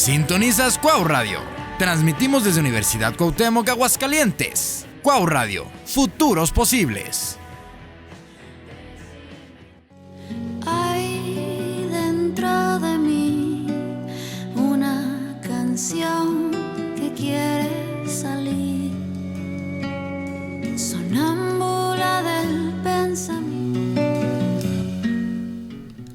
Sintonizas Cuau Radio. Transmitimos desde Universidad Cuauhtémoc, Aguascalientes. Cuau Radio, futuros posibles. Hay dentro de mí una canción que quiere salir, sonámbula del pensamiento.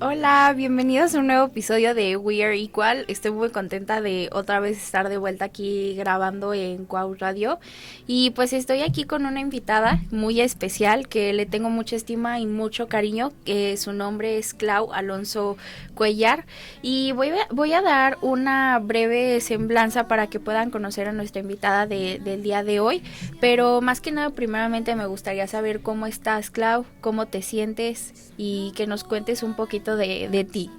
Hola, bienvenidos a un nuevo episodio de We Are Equal. Estoy muy contenta de otra vez estar de vuelta aquí grabando en Cuau Radio. Y pues estoy aquí con una invitada muy especial que le tengo mucha estima y mucho cariño, que su nombre es Clau Alonso Cuellar. Y voy a dar una breve semblanza para que puedan conocer a nuestra invitada del día de hoy. Pero más que nada, primeramente me gustaría saber cómo estás, Clau, cómo te sientes y que nos cuentes un poquito de ti.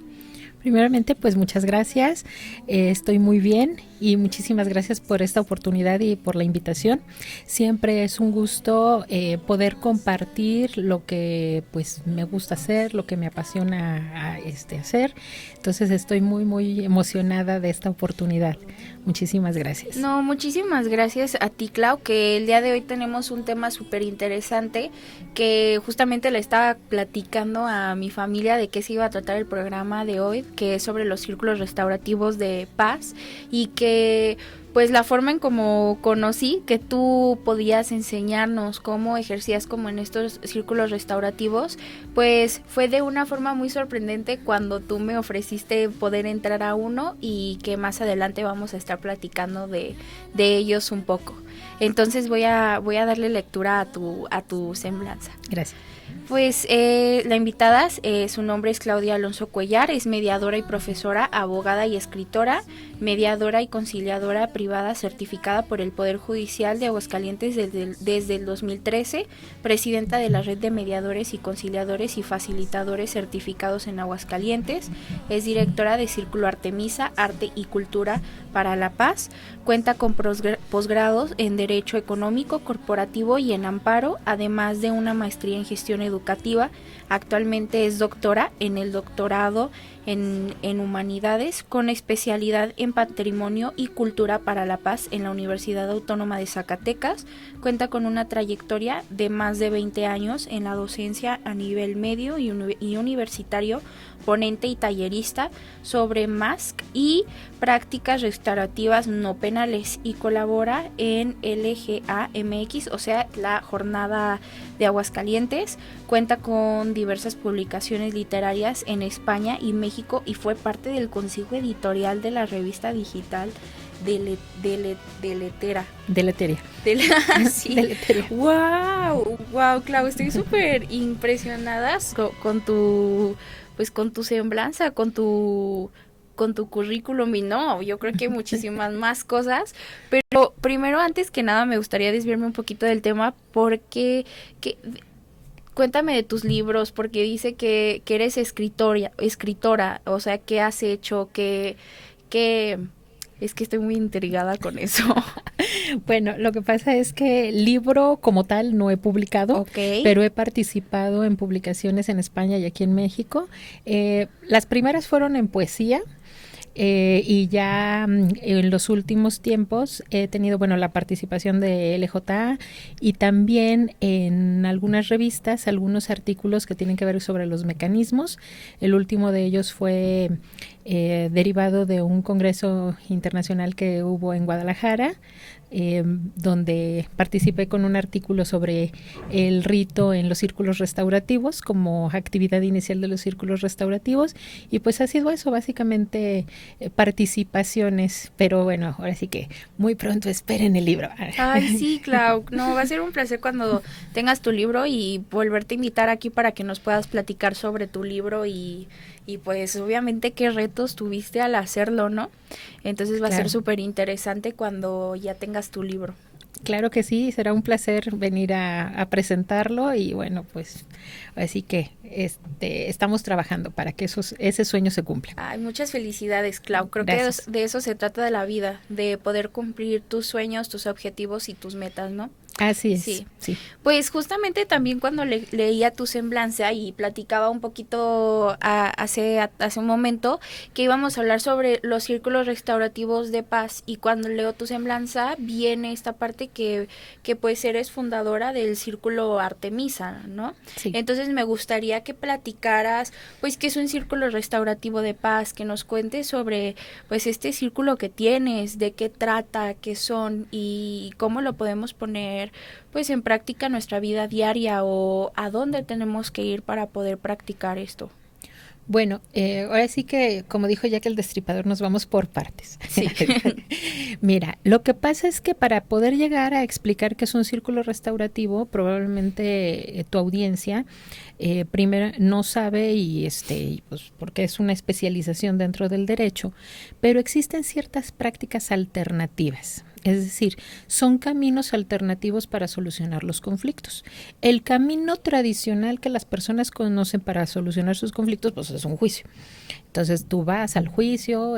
Primeramente, pues muchas gracias, estoy muy bien y muchísimas gracias por esta oportunidad y por la invitación. Siempre es un gusto poder compartir lo que pues me gusta hacer, lo que me apasiona hacer. Entonces estoy muy emocionada de esta oportunidad. Muchísimas gracias. No, muchísimas gracias a ti, Clau, que el día de hoy tenemos un tema súper interesante que justamente le estaba platicando a mi familia de qué se iba a tratar el programa de hoy, que es sobre los círculos restaurativos de paz, y que pues la forma en como conocí que tú podías enseñarnos cómo ejercías como en estos círculos restaurativos, pues fue de una forma muy sorprendente cuando tú me ofreciste poder entrar a uno, y que más adelante vamos a estar platicando de ellos un poco. Entonces voy a darle lectura a tu semblanza. Gracias. Pues la invitada, su nombre es Claudia Alonso Cuellar, es mediadora y profesora, abogada y escritora, mediadora y conciliadora privada certificada por el Poder Judicial de Aguascalientes desde el 2013, presidenta de la Red de Mediadores y Conciliadores y Facilitadores Certificados en Aguascalientes, es directora de Círculo Artemisa, Arte y Cultura para la Paz, cuenta con posgrados en Derecho Económico, Corporativo y en Amparo, además de una maestría en Gestión Educativa. Actualmente es doctora en el doctorado en Humanidades con especialidad en Patrimonio y Cultura para la Paz en la Universidad Autónoma de Zacatecas. Cuenta con una trayectoria de más de 20 años en la docencia a nivel medio y universitario, ponente y tallerista sobre MASC y prácticas restaurativas no penales, y colabora en LGAMX, o sea, la Jornada de Aguascalientes. Cuenta con diversas publicaciones literarias en España y México y fue parte del consejo editorial de la revista digital Deleteria. Sí. Deleteria. Wow, Clau, estoy súper impresionada con tu semblanza, con tu currículum, y no, yo creo que hay muchísimas más cosas, pero primero, antes que nada, me gustaría desviarme un poquito del tema, porque cuéntame de tus libros, porque dice que eres escritora, o sea, ¿qué has hecho? ¿Qué es que estoy muy intrigada con eso? Bueno, lo que pasa es que libro como tal no he publicado, okay, pero he participado en publicaciones en España y aquí en México. Las primeras fueron en poesía. Y ya en los últimos tiempos he tenido, la participación de LJA y también en algunas revistas, algunos artículos que tienen que ver sobre los mecanismos. El último de ellos fue derivado de un congreso internacional que hubo en Guadalajara, donde participé con un artículo sobre el rito en los círculos restaurativos como actividad inicial de los círculos restaurativos, y pues ha sido eso, básicamente participaciones, pero bueno, ahora sí que muy pronto esperen el libro. Ay, sí, Clau, no, va a ser un placer cuando tengas tu libro y volverte a invitar aquí para que nos puedas platicar sobre tu libro y pues obviamente qué retos tuviste al hacerlo, ¿no? Entonces va a ser súper interesante cuando ya tengas tu libro. Claro que sí, será un placer venir a presentarlo, y bueno, pues así que estamos trabajando para que ese sueño se cumpla. Ay, muchas felicidades, Clau. Creo Gracias. que de eso se trata de la vida, de poder cumplir tus sueños, tus objetivos y tus metas, ¿no? Así es. Sí. Sí. Pues justamente también cuando leía tu semblanza y platicaba un poquito hace un momento que íbamos a hablar sobre los círculos restaurativos de paz, y cuando leo tu semblanza viene esta parte que pues eres fundadora del círculo Artemisa, ¿no? Sí. Entonces me gustaría que platicaras pues qué es un círculo restaurativo de paz, que nos cuentes sobre pues este círculo que tienes, de qué trata, qué son y cómo lo podemos poner pues en práctica nuestra vida diaria, o a dónde tenemos que ir para poder practicar esto. Bueno, ahora sí que, como dijo Jack el Destripador, nos vamos por partes. Sí. Mira, lo que pasa es que para poder llegar a explicar qué es un círculo restaurativo, probablemente tu audiencia primero no sabe y pues porque es una especialización dentro del derecho, pero existen ciertas prácticas alternativas. Es decir, son caminos alternativos para solucionar los conflictos. El camino tradicional que las personas conocen para solucionar sus conflictos, pues es un juicio. Entonces tú vas al juicio,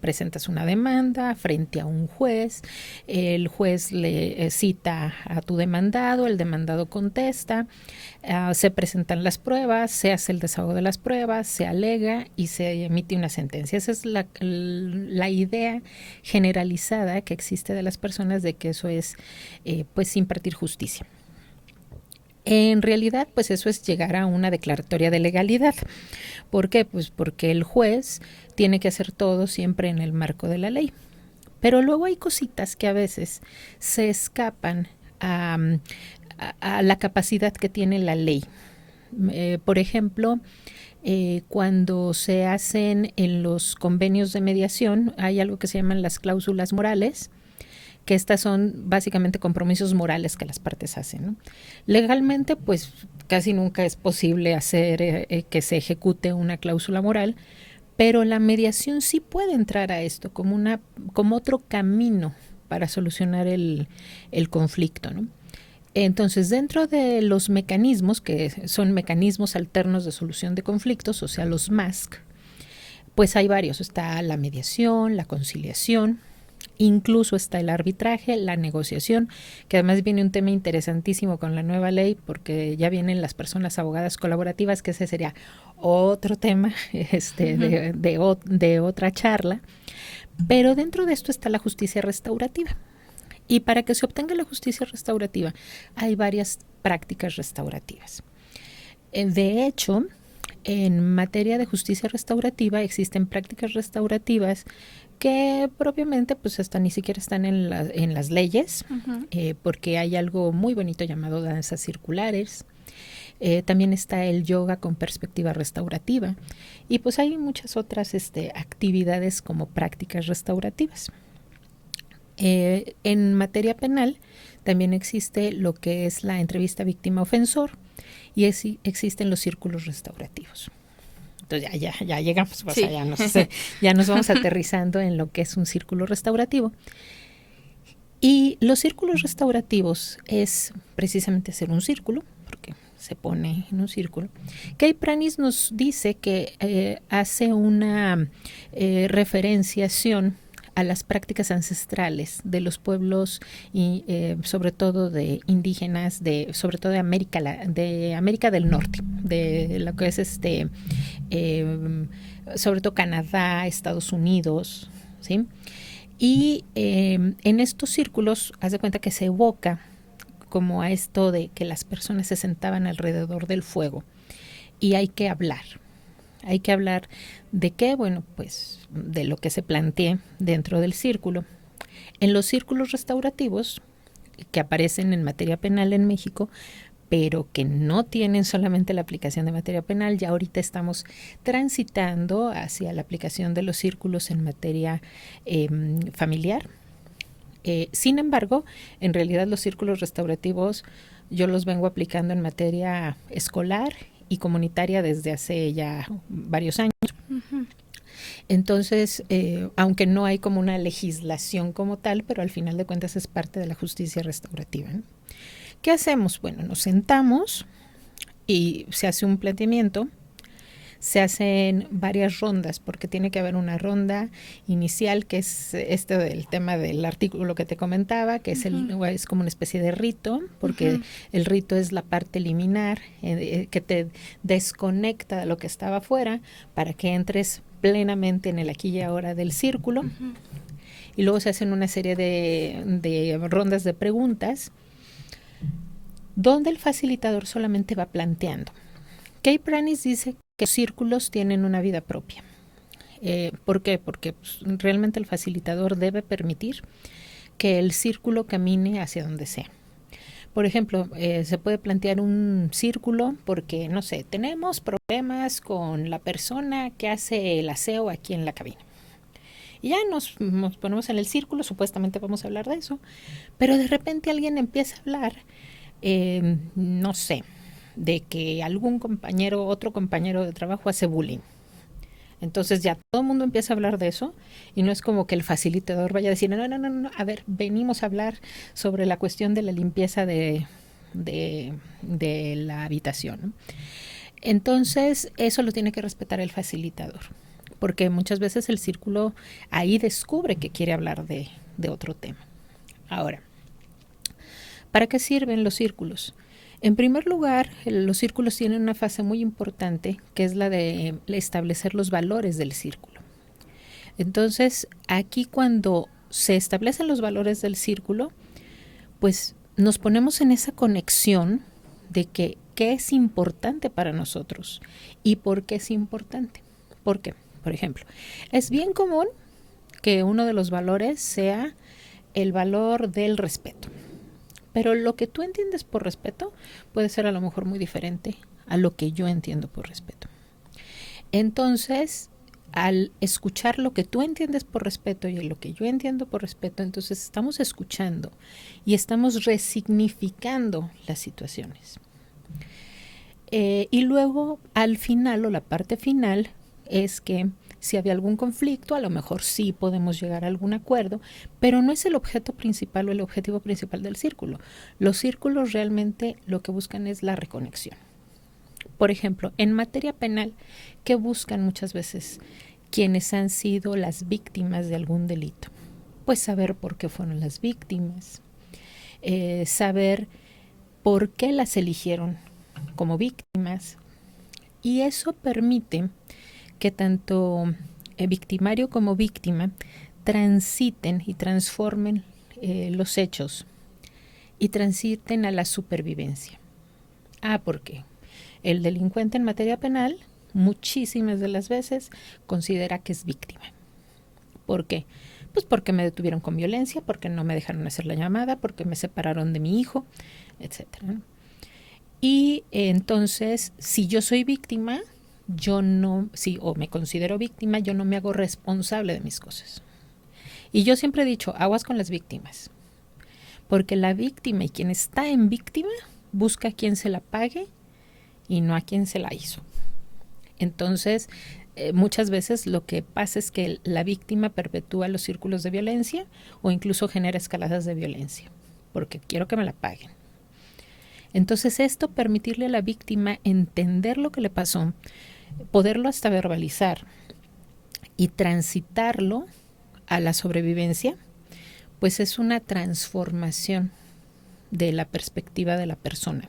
presentas una demanda frente a un juez, el juez le cita a tu demandado, el demandado contesta, se presentan las pruebas, se hace el desahogo de las pruebas, se alega y se emite una sentencia. Esa es la idea generalizada que existe de las personas de que eso es pues impartir justicia. En realidad, pues eso es llegar a una declaratoria de legalidad. ¿Por qué? Pues porque el juez tiene que hacer todo siempre en el marco de la ley. Pero luego hay cositas que a veces se escapan a la capacidad que tiene la ley. Por ejemplo, cuando se hacen en los convenios de mediación, hay algo que se llaman las cláusulas morales, que estas son básicamente compromisos morales que las partes hacen, ¿no? Legalmente, pues casi nunca es posible hacer que se ejecute una cláusula moral, pero la mediación sí puede entrar a esto como otro camino para solucionar el conflicto, ¿no? Entonces, dentro de los mecanismos, que son mecanismos alternos de solución de conflictos, o sea, los MASC, pues hay varios. Está la mediación, la conciliación, incluso está el arbitraje, la negociación, que además viene un tema interesantísimo con la nueva ley, porque ya vienen las personas abogadas colaborativas, que ese sería otro tema de otra charla. Pero dentro de esto está la justicia restaurativa. Y para que se obtenga la justicia restaurativa hay varias prácticas restaurativas. De hecho, en materia de justicia restaurativa existen prácticas restaurativas que propiamente pues hasta ni siquiera están en las leyes, porque hay algo muy bonito llamado danzas circulares. También está el yoga con perspectiva restaurativa, y pues hay muchas otras actividades como prácticas restaurativas. En materia penal también existe lo que es la entrevista víctima-ofensor, y existen los círculos restaurativos. Entonces ya llegamos, pues, sí. ya nos vamos aterrizando en lo que es un círculo restaurativo. Y los círculos restaurativos es precisamente hacer un círculo, porque se pone en un círculo. Kay Pranis nos dice que hace una referenciación a las prácticas ancestrales de los pueblos y sobre todo de indígenas, sobre todo de América del Norte, de lo que es sobre todo Canadá, Estados Unidos, ¿sí? Y en estos círculos, haz de cuenta que se evoca como a esto de que las personas se sentaban alrededor del fuego y hay que hablar. Hay que hablar de qué, bueno, pues de lo que se plantee dentro del círculo. En los círculos restaurativos que aparecen en materia penal en México, pero que no tienen solamente la aplicación de materia penal, ya ahorita estamos transitando hacia la aplicación de los círculos en materia familiar. Sin embargo, en realidad los círculos restaurativos yo los vengo aplicando en materia escolar y comunitaria desde hace ya varios años. Uh-huh. Entonces, aunque no hay como una legislación como tal, pero al final de cuentas es parte de la justicia restaurativa, ¿no? ¿Qué hacemos? Bueno, nos sentamos y se hace un planteamiento, se hacen varias rondas, porque tiene que haber una ronda inicial, que es este del tema del artículo que te comentaba, que es, es como una especie de rito, porque el rito es la parte liminar, que te desconecta de lo que estaba afuera para que entres plenamente en el aquí y ahora del círculo. Y luego se hacen una serie de rondas de preguntas donde el facilitador solamente va planteando. Kay Pranis dice que los círculos tienen una vida propia. ¿Por qué? Porque pues, realmente el facilitador debe permitir que el círculo camine hacia donde sea. Por ejemplo, se puede plantear un círculo porque, no sé, tenemos problemas con la persona que hace el aseo aquí en la cabina. Y ya nos ponemos en el círculo, supuestamente vamos a hablar de eso, pero de repente alguien empieza a hablar, no sé, de que otro compañero de trabajo hace bullying. Entonces ya todo el mundo empieza a hablar de eso y no es como que el facilitador vaya a decir, no, a ver, venimos a hablar sobre la cuestión de la limpieza de la habitación, ¿no? Entonces eso lo tiene que respetar el facilitador, porque muchas veces el círculo ahí descubre que quiere hablar de otro tema. Ahora, ¿para qué sirven los círculos? En primer lugar, los círculos tienen una fase muy importante, que es la de establecer los valores del círculo. Entonces, aquí cuando se establecen los valores del círculo, pues nos ponemos en esa conexión de qué es importante para nosotros y por qué es importante. ¿Por qué? Por ejemplo, es bien común que uno de los valores sea el valor del respeto. Pero lo que tú entiendes por respeto puede ser a lo mejor muy diferente a lo que yo entiendo por respeto. Entonces, al escuchar lo que tú entiendes por respeto y lo que yo entiendo por respeto, entonces estamos escuchando y estamos resignificando las situaciones. Y luego, al final, o la parte final, es que si había algún conflicto, a lo mejor sí podemos llegar a algún acuerdo, pero no es el objeto principal o el objetivo principal del círculo. Los círculos realmente lo que buscan es la reconexión. Por ejemplo, en materia penal, ¿qué buscan muchas veces quienes han sido las víctimas de algún delito? Pues saber por qué fueron las víctimas, saber por qué las eligieron como víctimas, y eso permite que tanto victimario como víctima transiten y transformen los hechos y transiten a la supervivencia. Porque el delincuente en materia penal muchísimas de las veces considera que es víctima. ¿Por qué? Pues porque me detuvieron con violencia, porque no me dejaron hacer la llamada, porque me separaron de mi hijo, etcétera. Y entonces, si yo soy víctima, o me considero víctima, yo no me hago responsable de mis cosas. Y yo siempre he dicho, aguas con las víctimas, porque la víctima y quien está en víctima busca a quien se la pague y no a quien se la hizo. Entonces, muchas veces lo que pasa es que la víctima perpetúa los círculos de violencia o incluso genera escaladas de violencia, porque quiero que me la paguen. Entonces, esto permitirle a la víctima entender lo que le pasó, poderlo hasta verbalizar y transitarlo a la sobrevivencia, pues es una transformación de la perspectiva de la persona.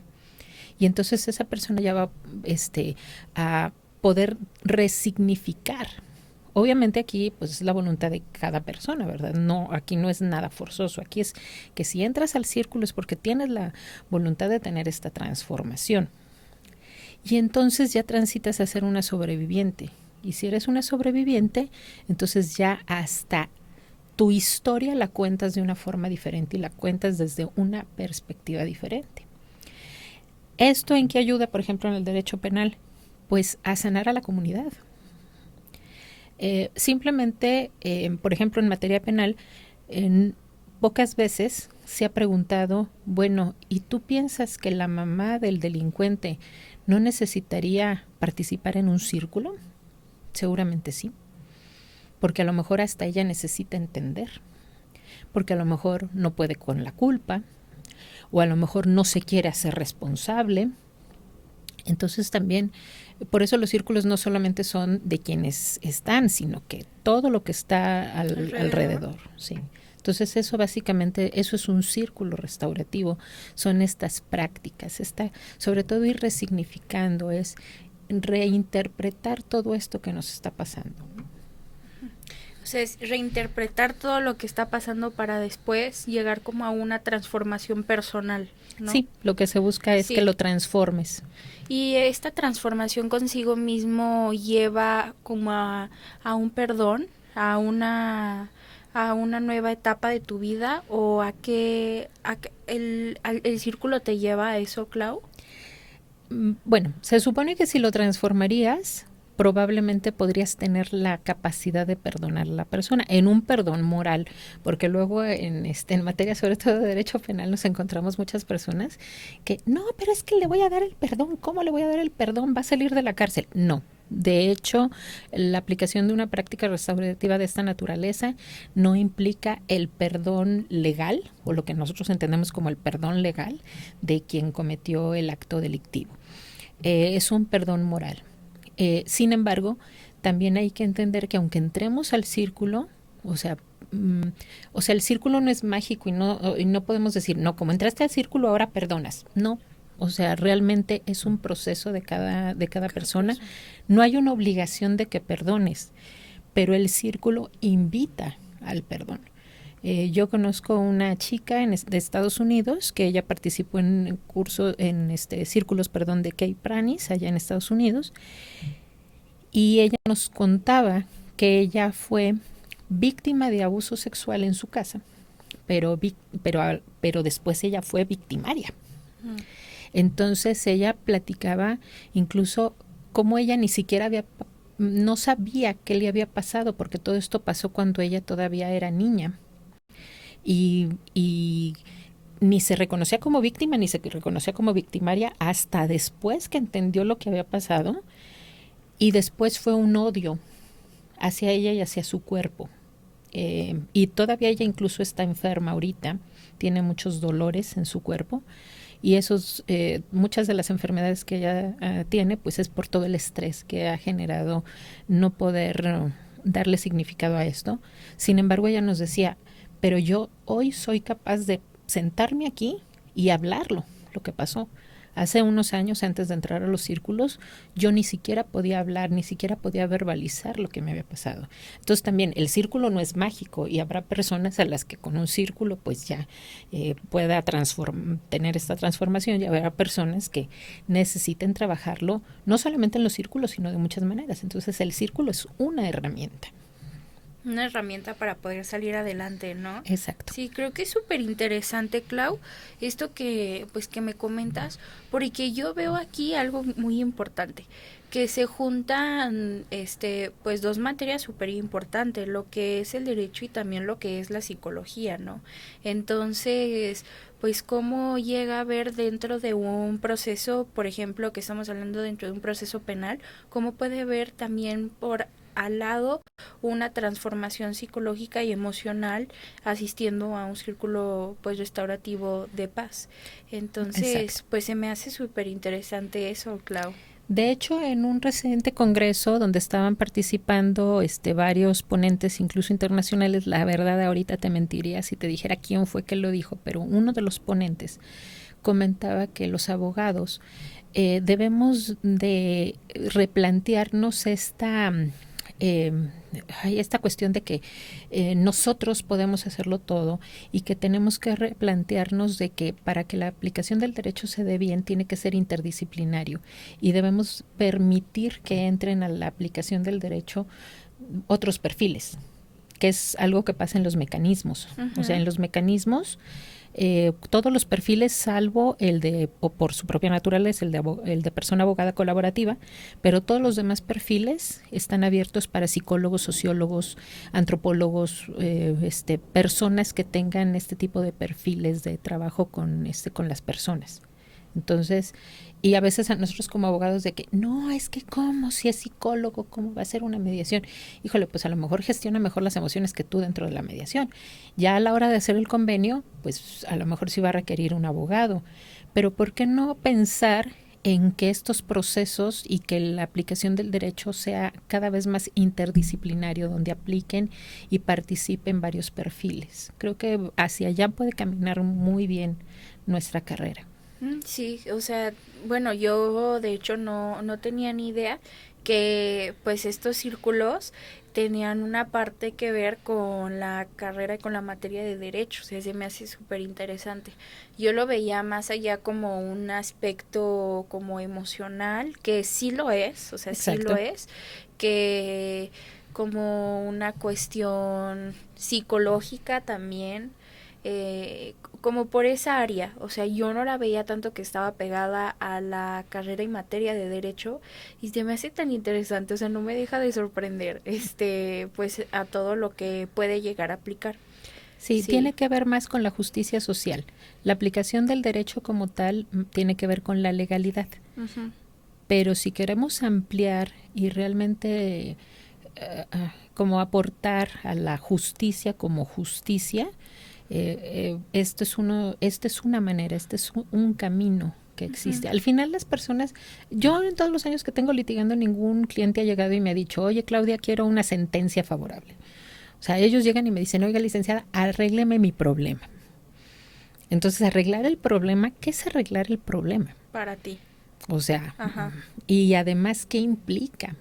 Y entonces esa persona ya va a poder resignificar. Obviamente aquí pues es la voluntad de cada persona, ¿verdad? No, aquí no es nada forzoso. Aquí es que si entras al círculo es porque tienes la voluntad de tener esta transformación. Y entonces ya transitas a ser una sobreviviente. Y si eres una sobreviviente, entonces ya hasta tu historia la cuentas de una forma diferente y la cuentas desde una perspectiva diferente. ¿Esto en qué ayuda, por ejemplo, en el derecho penal? Pues a sanar a la comunidad. Simplemente, por ejemplo, en materia penal, pocas veces se ha preguntado, bueno, ¿y tú piensas que la mamá del delincuente no necesitaría participar en un círculo? Seguramente sí, porque a lo mejor hasta ella necesita entender, porque a lo mejor no puede con la culpa, o a lo mejor no se quiere hacer responsable. Entonces también Por eso los círculos no solamente son de quienes están, sino que todo lo que está alrededor, sí. Entonces eso básicamente, eso es un círculo restaurativo, son estas prácticas, sobre todo ir resignificando, es reinterpretar todo esto que nos está pasando. O sea, es reinterpretar todo lo que está pasando para después llegar como a una transformación personal, ¿no? Sí, lo que se busca es que lo transformes. Y esta transformación consigo mismo lleva como a un perdón, a una nueva etapa de tu vida, o a que el círculo te lleva a eso, Clau. Bueno, se supone que si lo transformarías, probablemente podrías tener la capacidad de perdonar a la persona en un perdón moral, porque luego en materia sobre todo de derecho penal nos encontramos muchas personas que no, pero es que le voy a dar el perdón, ¿cómo le voy a dar el perdón? ¿Va a salir de la cárcel? No. De hecho, la aplicación de una práctica restaurativa de esta naturaleza no implica el perdón legal, o lo que nosotros entendemos como el perdón legal de quien cometió el acto delictivo. Es un perdón moral. Sin embargo, también hay que entender que aunque entremos al círculo, o sea, el círculo no es mágico y no podemos decir, no, como entraste al círculo ahora perdonas. No, o sea, realmente es un proceso de cada persona. No hay una obligación de que perdones, pero el círculo invita al perdón. Yo conozco una chica de Estados Unidos que ella participó en círculos de Kay Pranis allá en Estados Unidos, y ella nos contaba que ella fue víctima de abuso sexual en su casa, pero después ella fue victimaria. Entonces ella platicaba incluso cómo ella ni siquiera no sabía qué le había pasado, porque todo esto pasó cuando ella todavía era niña. Y ni se reconocía como víctima ni se reconocía como victimaria hasta después que entendió lo que había pasado, y después fue un odio hacia ella y hacia su cuerpo. Y todavía ella incluso está enferma ahorita, tiene muchos dolores en su cuerpo, y muchas de las enfermedades que ella tiene pues es por todo el estrés que ha generado no poder darle significado a esto. Sin embargo, ella nos decía, pero yo hoy soy capaz de sentarme aquí y hablarlo, lo que pasó. Hace unos años, antes de entrar a los círculos, yo ni siquiera podía hablar, ni siquiera podía verbalizar lo que me había pasado. Entonces también el círculo no es mágico, y habrá personas a las que con un círculo pues ya pueda tener esta transformación, y habrá personas que necesiten trabajarlo no solamente en los círculos, sino de muchas maneras. Entonces el círculo es una herramienta. Una herramienta para poder salir adelante, ¿no? Exacto. Sí, creo que es súper interesante, Clau, esto que me comentas, porque yo veo aquí algo muy importante, que se juntan pues dos materias súper importantes, lo que es el derecho y también lo que es la psicología, ¿no? Entonces, pues cómo llega a ver dentro de un proceso, por ejemplo, que estamos hablando dentro de un proceso penal, cómo puede ver también al lado una transformación psicológica y emocional asistiendo a un círculo pues restaurativo de paz. Entonces, exacto, pues se me hace súper interesante eso, Clau. De hecho, en un reciente congreso donde estaban participando varios ponentes, incluso internacionales, la verdad ahorita te mentiría si te dijera quién fue que lo dijo, pero uno de los ponentes comentaba que los abogados debemos de replantearnos esta cuestión de que nosotros podemos hacerlo todo, y que tenemos que replantearnos de que para que la aplicación del derecho se dé bien tiene que ser interdisciplinario, y debemos permitir que entren a la aplicación del derecho otros perfiles, que es algo que pasa en los mecanismos. Uh-huh. O sea, en los mecanismos todos los perfiles, salvo el de, o por su propia naturaleza, el de persona abogada colaborativa, pero todos los demás perfiles están abiertos para psicólogos, sociólogos, antropólogos, personas que tengan este tipo de perfiles de trabajo con las personas. Entonces, y a veces a nosotros como abogados de que, no, es que ¿cómo? Si es psicólogo, ¿cómo va a ser una mediación? Híjole, pues a lo mejor gestiona mejor las emociones que tú dentro de la mediación. Ya a la hora de hacer el convenio, pues a lo mejor sí va a requerir un abogado. Pero ¿por qué no pensar en que estos procesos y que la aplicación del derecho sea cada vez más interdisciplinario, donde apliquen y participen varios perfiles. Creo que hacia allá puede caminar muy bien nuestra carrera. Sí, o sea, bueno, yo de hecho no tenía ni idea que pues estos círculos tenían una parte que ver con la carrera y con la materia de derecho. O sea, se me hace súper interesante. Yo lo veía más allá como un aspecto como emocional, que sí lo es, o sea, Exacto. sí lo es, que como una cuestión psicológica también, como por esa área. O sea, yo no la veía tanto que estaba pegada a la carrera y materia de derecho, y se me hace tan interesante. O sea, no me deja de sorprender, pues a todo lo que puede llegar a aplicar. Sí, tiene que ver más con la justicia social. La aplicación del derecho como tal tiene que ver con la legalidad. Uh-huh. Pero si queremos ampliar y realmente como aportar a la justicia como justicia, esta es una manera, este es un camino que existe. Uh-huh. Al final las personas, yo en todos los años que tengo litigando, ningún cliente ha llegado y me ha dicho, oye Claudia, quiero una sentencia favorable. O sea, ellos llegan y me dicen, oiga licenciada, arrégleme mi problema. Entonces, arreglar el problema, ¿qué es arreglar el problema? Para ti. O sea, ajá, y además, ¿qué implica?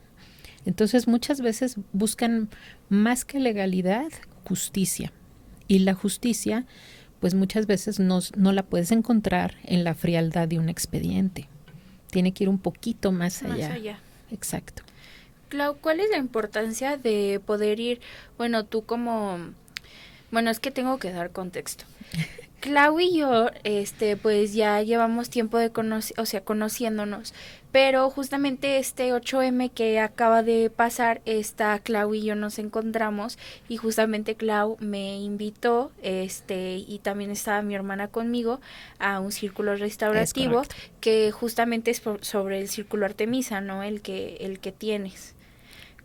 Entonces, muchas veces buscan más que legalidad, justicia. Y la justicia, pues muchas veces no la puedes encontrar en la frialdad de un expediente. Tiene que ir un poquito más allá. Más allá. Exacto. Clau, ¿cuál es la importancia de poder ir, bueno, tú como, bueno, es que tengo que dar contexto. Clau y yo, pues ya llevamos tiempo de conociéndonos, pero justamente este 8M que acaba de pasar, Clau y yo nos encontramos, y justamente Clau me invitó, y también estaba mi hermana conmigo, a un círculo restaurativo que justamente es sobre el círculo Artemisa, ¿no? El que tienes.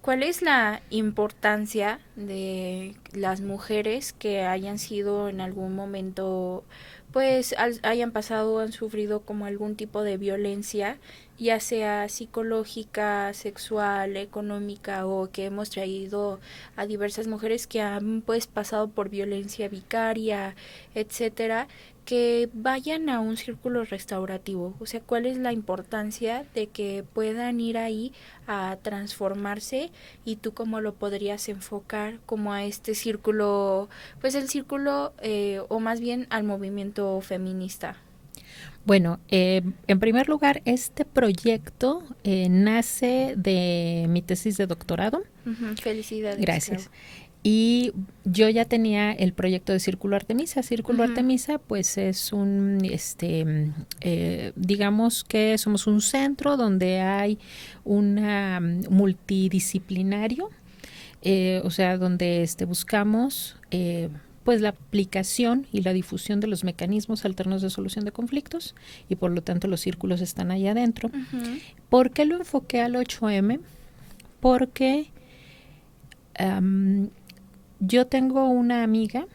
¿Cuál es la importancia de las mujeres que hayan sido en algún momento, pues hayan pasado o han sufrido como algún tipo de violencia, ya sea psicológica, sexual, económica, o que hemos traído a diversas mujeres que han pues pasado por violencia vicaria, etcétera, que vayan a un círculo restaurativo? O sea, ¿cuál es la importancia de que puedan ir ahí a transformarse, y tú cómo lo podrías enfocar como a este círculo, pues el círculo, o más bien al movimiento feminista? Bueno, en primer lugar, este proyecto nace de mi tesis de doctorado. Uh-huh. Felicidades. Gracias. Claro. Y yo ya tenía el proyecto de Círculo Artemisa. Círculo uh-huh. Artemisa, pues es un, digamos que somos un centro donde hay una multidisciplinario, o sea, donde buscamos pues la aplicación y la difusión de los mecanismos alternos de solución de conflictos, y por lo tanto los círculos están ahí adentro. Uh-huh. ¿Por qué lo enfoqué al 8M? Porque yo tengo una amiga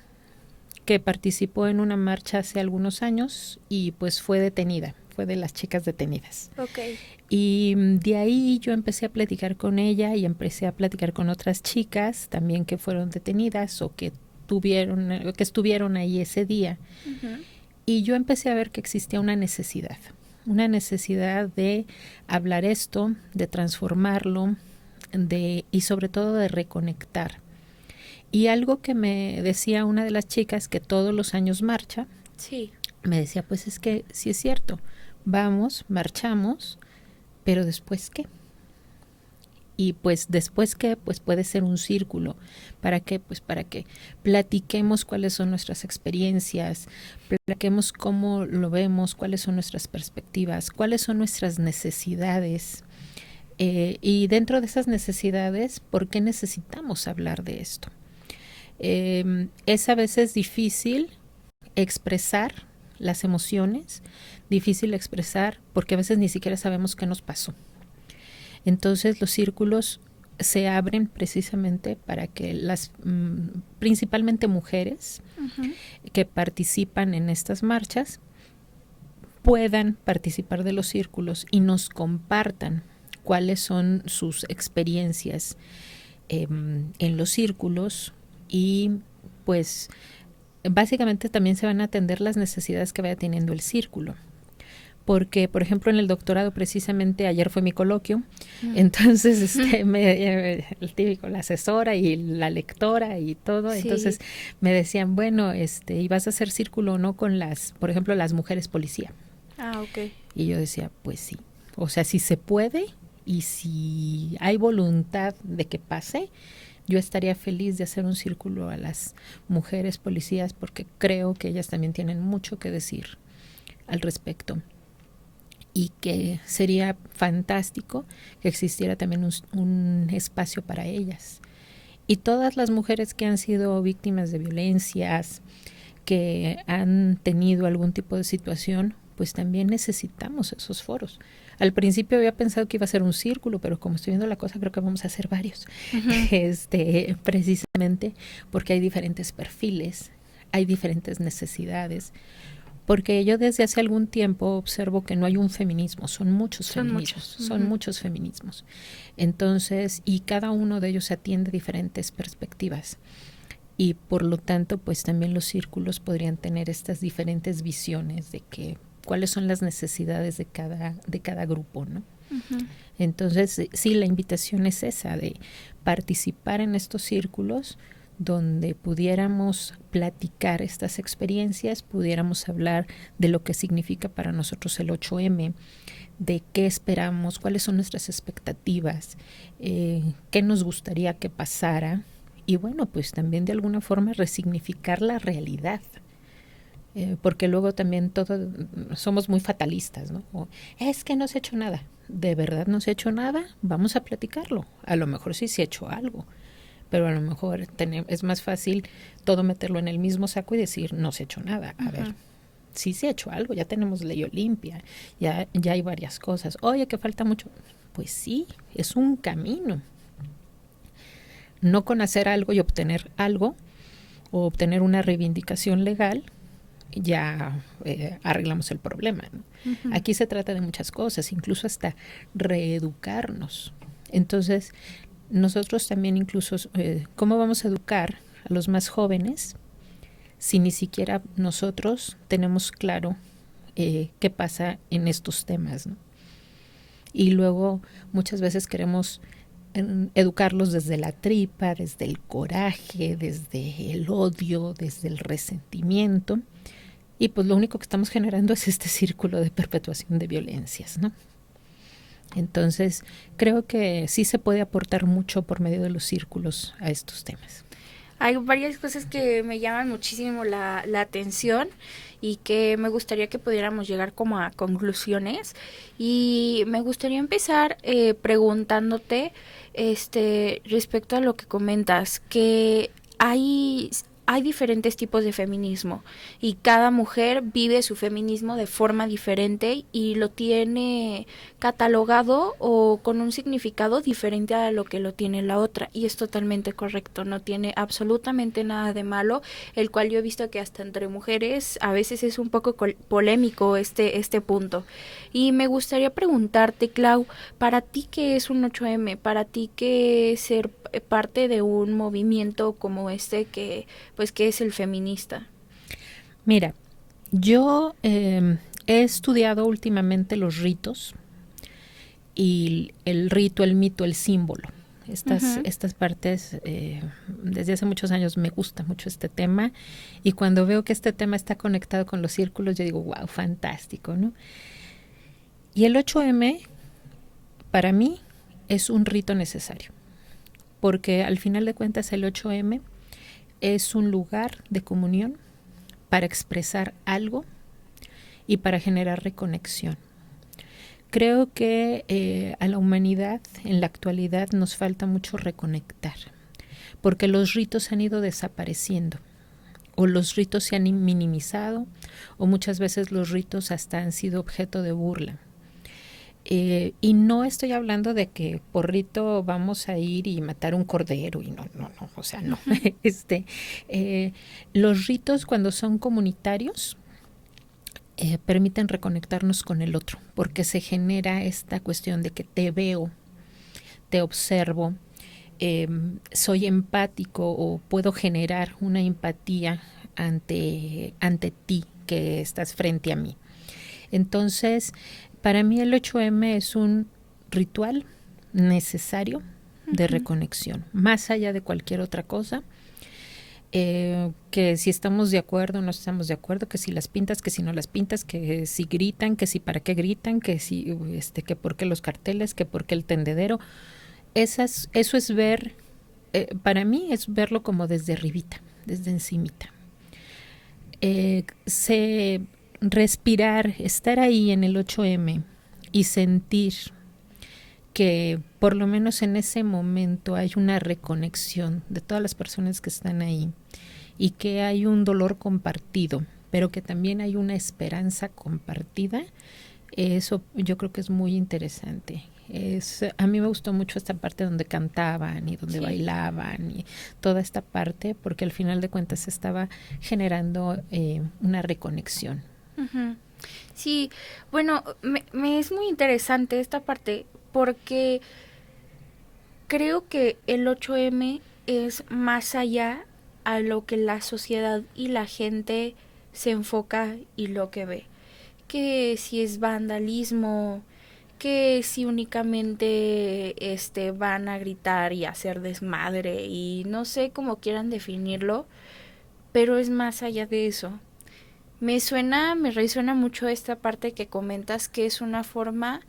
que participó en una marcha hace algunos años y pues fue detenida, fue de las chicas detenidas. Okay. Y de ahí yo empecé a platicar con ella y empecé a platicar con otras chicas también que fueron detenidas o que estuvieron ahí ese día. Uh-huh. Y yo empecé a ver que existía una necesidad de hablar esto, de transformarlo, y sobre todo de reconectar. Y algo que me decía una de las chicas que todos los años marcha, sí, me decía, pues es que sí es cierto, vamos, marchamos, pero ¿después qué? Y pues después qué, pues puede ser un círculo. ¿Para qué? Pues para que platiquemos cuáles son nuestras experiencias, platiquemos cómo lo vemos, cuáles son nuestras perspectivas, cuáles son nuestras necesidades. Y dentro de esas necesidades, ¿por qué necesitamos hablar de esto? Es a veces difícil expresar las emociones, difícil expresar porque a veces ni siquiera sabemos qué nos pasó. Entonces los círculos se abren precisamente para que las principalmente mujeres uh-huh. que participan en estas marchas puedan participar de los círculos y nos compartan cuáles son sus experiencias en los círculos, y pues básicamente también se van a atender las necesidades que vaya teniendo el círculo. Porque, por ejemplo, en el doctorado, precisamente ayer fue mi coloquio, entonces el típico, la asesora y la lectora y todo, sí. Entonces me decían, bueno, ¿y vas a hacer círculo o no con por ejemplo, las mujeres policía? Ok. Y yo decía, pues sí, o sea, si se puede y si hay voluntad de que pase, yo estaría feliz de hacer un círculo a las mujeres policías, porque creo que ellas también tienen mucho que decir al respecto. Y que sería fantástico que existiera también un espacio para ellas. Y todas las mujeres que han sido víctimas de violencias, que han tenido algún tipo de situación, pues también necesitamos esos foros. Al principio había pensado que iba a ser un círculo, pero como estoy viendo la cosa, creo que vamos a hacer varios. Precisamente porque hay diferentes perfiles, hay diferentes necesidades. Porque yo desde hace algún tiempo observo que no hay un feminismo, son muchos feminismos. Entonces, y cada uno de ellos atiende diferentes perspectivas. Y por lo tanto, pues también los círculos podrían tener estas diferentes visiones de cuáles son las necesidades de cada grupo, ¿no? Entonces, sí, la invitación es esa, de participar en estos círculos, donde pudiéramos platicar estas experiencias, pudiéramos hablar de lo que significa para nosotros el 8M, de qué esperamos, cuáles son nuestras expectativas, qué nos gustaría que pasara, y bueno, pues también de alguna forma resignificar la realidad, porque luego también somos muy fatalistas, ¿no? Es que no se ha hecho nada. ¿De verdad no se ha hecho nada? Vamos a platicarlo. A lo mejor sí se ha hecho algo, pero a lo mejor es más fácil todo meterlo en el mismo saco y decir no se ha hecho nada. A ver, sí se ha hecho algo, ya tenemos ley Olimpia, ya hay varias cosas. Oye, que falta mucho. Pues sí, es un camino. No con hacer algo y obtener algo, o obtener una reivindicación legal, ya arreglamos el problema, ¿no? Aquí se trata de muchas cosas, incluso hasta reeducarnos. Entonces, nosotros también incluso, ¿cómo vamos a educar a los más jóvenes si ni siquiera nosotros tenemos claro qué pasa en estos temas, ¿no? Y luego muchas veces queremos educarlos desde la tripa, desde el coraje, desde el odio, desde el resentimiento, y pues lo único que estamos generando es este círculo de perpetuación de violencias, ¿no? Entonces, creo que sí se puede aportar mucho por medio de los círculos a estos temas. Hay varias cosas que me llaman muchísimo la atención y que me gustaría que pudiéramos llegar como a conclusiones. Y me gustaría empezar preguntándote respecto a lo que comentas, que hay diferentes tipos de feminismo y cada mujer vive su feminismo de forma diferente y lo tiene catalogado o con un significado diferente a lo que lo tiene la otra, y es totalmente correcto, no tiene absolutamente nada de malo, el cual yo he visto que hasta entre mujeres a veces es un poco polémico este punto. Y me gustaría preguntarte, Clau, para ti, ¿qué es un 8M? Para ti, ¿qué es ser parte de un movimiento como que es el feminista? Mira, yo he estudiado últimamente los ritos y el rito, el mito, el símbolo. Estas partes, desde hace muchos años me gusta mucho este tema, y cuando veo que este tema está conectado con los círculos, yo digo, wow, fantástico, ¿no? Y el 8M, para mí, es un rito necesario, porque al final de cuentas el 8M es un lugar de comunión para expresar algo y para generar reconexión. Creo que a la humanidad en la actualidad nos falta mucho reconectar, porque los ritos han ido desapareciendo, o los ritos se han minimizado, o muchas veces los ritos hasta han sido objeto de burla. Y no estoy hablando de que por rito vamos a ir y matar un cordero, y no, o sea, no. Los ritos, cuando son comunitarios, permiten reconectarnos con el otro, porque se genera esta cuestión de que te veo, te observo, soy empático o puedo generar una empatía ante ti que estás frente a mí. Entonces, para mí el 8M es un ritual necesario de reconexión, más allá de cualquier otra cosa. Que si estamos de acuerdo o no estamos de acuerdo, que si las pintas, que si no las pintas, que si gritan, que si para qué gritan, que si que por qué los carteles, que por qué el tendedero. Eso es ver, para mí es verlo como desde arribita, desde encimita. Respirar, estar ahí en el 8M y sentir que por lo menos en ese momento hay una reconexión de todas las personas que están ahí y que hay un dolor compartido, pero que también hay una esperanza compartida. Eso yo creo que es muy interesante. A mí me gustó mucho esta parte donde cantaban y donde bailaban y toda esta parte, porque al final de cuentas se estaba generando una reconexión. Uh-huh. Sí, bueno, me es muy interesante esta parte porque creo que el 8M es más allá a lo que la sociedad y la gente se enfoca y lo que ve. Que si es vandalismo, que si únicamente van a gritar y hacer desmadre y no sé cómo quieran definirlo, pero es más allá de eso. Me resuena mucho esta parte que comentas, que es una forma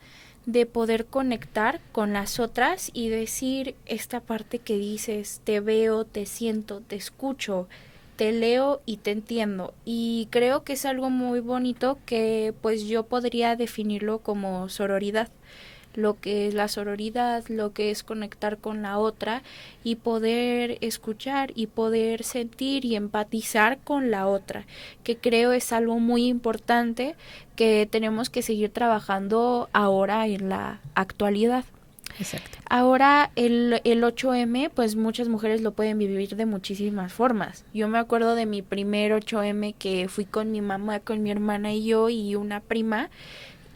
de poder conectar con las otras y decir esta parte que dices, te veo, te siento, te escucho, te leo y te entiendo. Y creo que es algo muy bonito que pues yo podría definirlo como sororidad. Lo que es la sororidad, lo que es conectar con la otra y poder escuchar y poder sentir y empatizar con la otra, que creo es algo muy importante que tenemos que seguir trabajando ahora en la actualidad. Exacto. Ahora el 8M, pues muchas mujeres lo pueden vivir de muchísimas formas. Yo me acuerdo de mi primer 8M que fui con mi mamá, con mi hermana y yo y una prima,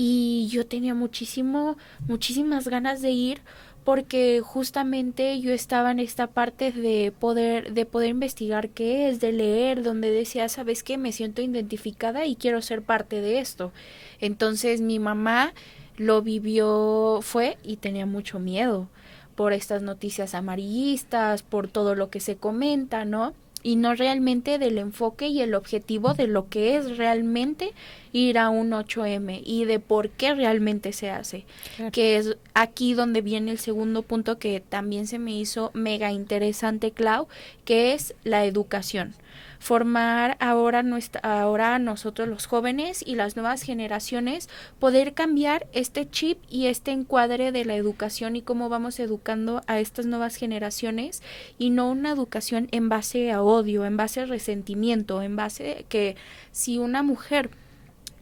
y yo tenía muchísimas ganas de ir porque justamente yo estaba en esta parte de poder investigar qué es, de leer, donde decía, ¿sabes qué? Me siento identificada y quiero ser parte de esto. Entonces mi mamá lo vivió, fue y tenía mucho miedo por estas noticias amarillistas, por todo lo que se comenta, ¿no? Y no realmente del enfoque y el objetivo de lo que es realmente ir a un 8M y de por qué realmente se hace. Claro. Que es aquí donde viene el segundo punto que también se me hizo mega interesante, Clau, que es la educación. Formar ahora nosotros los jóvenes y las nuevas generaciones, poder cambiar este chip y este encuadre de la educación y cómo vamos educando a estas nuevas generaciones y no una educación en base a odio, en base a resentimiento, en base a que si una mujer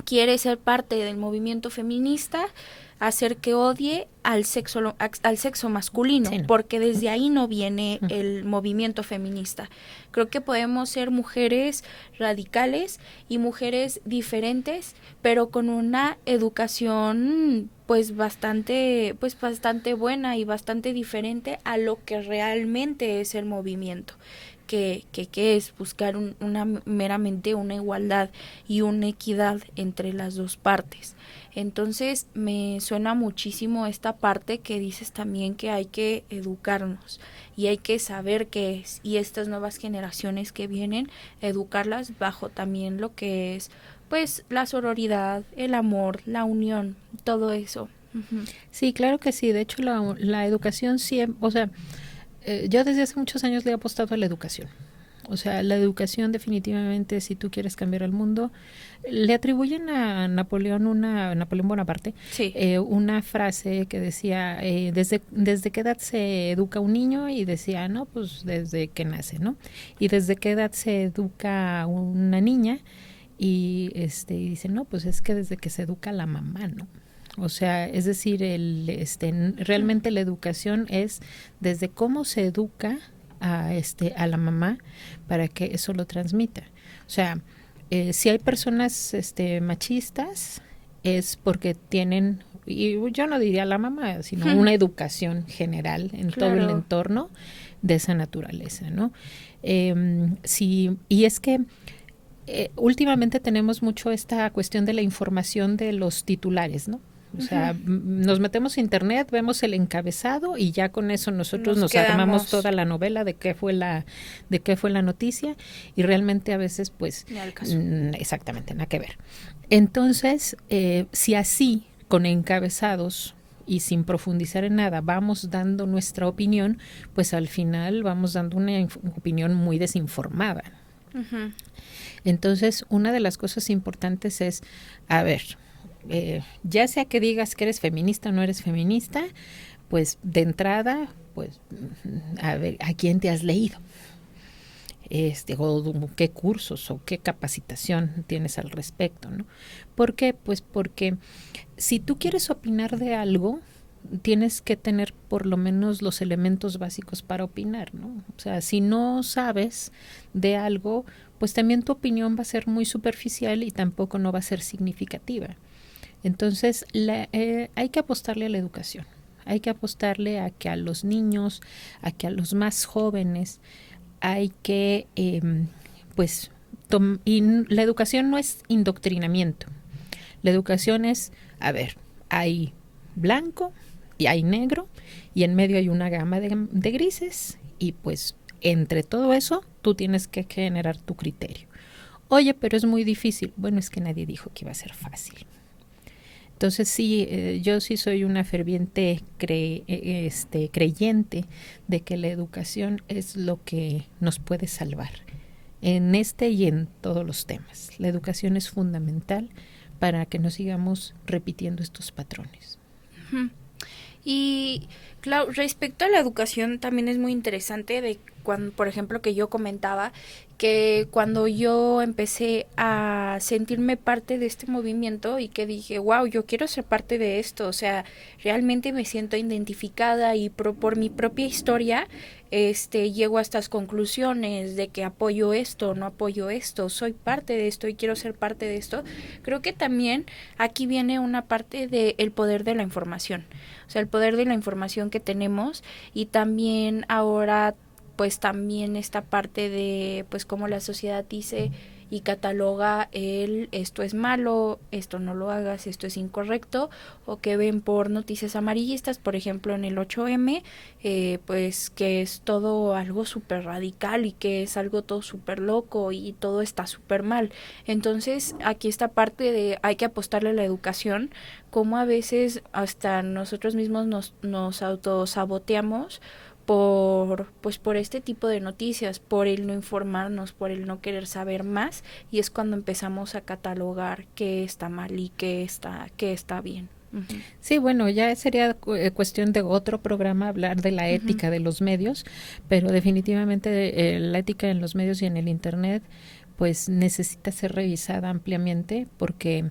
quiere ser parte del movimiento feminista, hacer que odie al sexo masculino, sí, no, porque desde ahí no viene el movimiento feminista. Creo que podemos ser mujeres radicales y mujeres diferentes, pero con una educación pues bastante buena y bastante diferente a lo que realmente es el movimiento. Que es buscar meramente una igualdad y una equidad entre las dos partes. Entonces me suena muchísimo esta parte que dices también que hay que educarnos y hay que saber qué es, y estas nuevas generaciones que vienen, educarlas bajo también lo que es pues la sororidad, el amor, la unión, todo eso. Uh-huh. Sí, claro que sí. De hecho la educación siempre, o sea, yo desde hace muchos años le he apostado a la educación. O sea, la educación definitivamente, si tú quieres cambiar el mundo, le atribuyen a Napoleón Bonaparte, sí, una frase que decía, desde qué edad se educa un niño, y decía, no, pues desde que nace, ¿no? Y desde qué edad se educa una niña, y dice, no, pues es que desde que se educa la mamá, ¿no? O sea, es decir, realmente la educación es desde cómo se educa a la mamá para que eso lo transmita. O sea, Si hay personas machistas, es porque tienen, y yo no diría la mamá, sino una educación general en todo el entorno de esa naturaleza, ¿no? Y es que últimamente tenemos mucho esta cuestión de la información de los titulares, ¿no? O sea, nos metemos a internet, vemos el encabezado y ya con eso nosotros nos armamos toda la novela de qué fue la noticia, y realmente a veces pues exactamente nada que ver. Entonces, si así con encabezados y sin profundizar en nada vamos dando nuestra opinión, pues al final vamos dando una opinión muy desinformada. Entonces, una de las cosas importantes es, a ver, ya sea que digas que eres feminista o no eres feminista, pues de entrada, pues a ver, ¿a quién te has leído? O qué cursos o qué capacitación tienes al respecto, ¿no? ¿Por qué? Pues porque si tú quieres opinar de algo, tienes que tener por lo menos los elementos básicos para opinar, ¿no? O sea, si no sabes de algo, pues también tu opinión va a ser muy superficial y tampoco no va a ser significativa. Entonces, hay que apostarle a la educación, hay que apostarle a que a los niños, a que a los más jóvenes, hay que, y la educación no es indoctrinamiento. La educación es, a ver, hay blanco y hay negro y en medio hay una gama de grises, y pues entre todo eso tú tienes que generar tu criterio. Oye, pero es muy difícil. Bueno, es que nadie dijo que iba a ser fácil. Entonces sí, yo sí soy una ferviente creyente de que la educación es lo que nos puede salvar en este y en todos los temas. La educación es fundamental para que no sigamos repitiendo estos patrones. Y claro, respecto a la educación también es muy interesante de cuando, por ejemplo, que yo comentaba que cuando yo empecé a sentirme parte de este movimiento y que dije, wow, yo quiero ser parte de esto, o sea, realmente me siento identificada y por mi propia historia llego a estas conclusiones de que apoyo esto, no apoyo esto, soy parte de esto y quiero ser parte de esto. Creo que también aquí viene una parte del poder de la información, o sea, el poder de la información que tenemos, y también ahora pues también esta parte de pues como la sociedad dice y cataloga esto es malo, esto no lo hagas, esto es incorrecto, o que ven por noticias amarillistas, por ejemplo en el 8M, pues que es todo algo súper radical y que es algo todo súper loco y todo está súper mal. Entonces aquí esta parte de hay que apostarle a la educación, como a veces hasta nosotros mismos nos autosaboteamos por este tipo de noticias, por el no informarnos, por el no querer saber más, y es cuando empezamos a catalogar qué está mal y qué está bien. Uh-huh. Sí, bueno, ya sería cuestión de otro programa hablar de la ética de los medios, pero definitivamente la ética en los medios y en el internet pues necesita ser revisada ampliamente, porque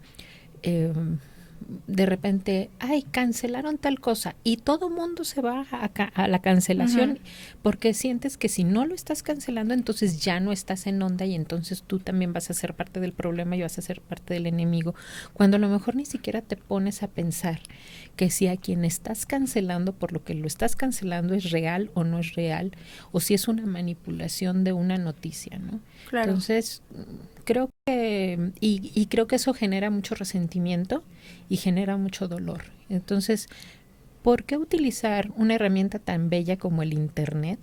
de repente, cancelaron tal cosa, y todo mundo se va a la cancelación, porque sientes que si no lo estás cancelando, entonces ya no estás en onda, y entonces tú también vas a ser parte del problema y vas a ser parte del enemigo, cuando a lo mejor ni siquiera te pones a pensar que si a quien estás cancelando por lo que lo estás cancelando es real o no es real, o si es una manipulación de una noticia, ¿no? Claro. Entonces, creo que, y creo que eso genera mucho resentimiento y genera mucho dolor. Entonces, ¿por qué utilizar una herramienta tan bella como el internet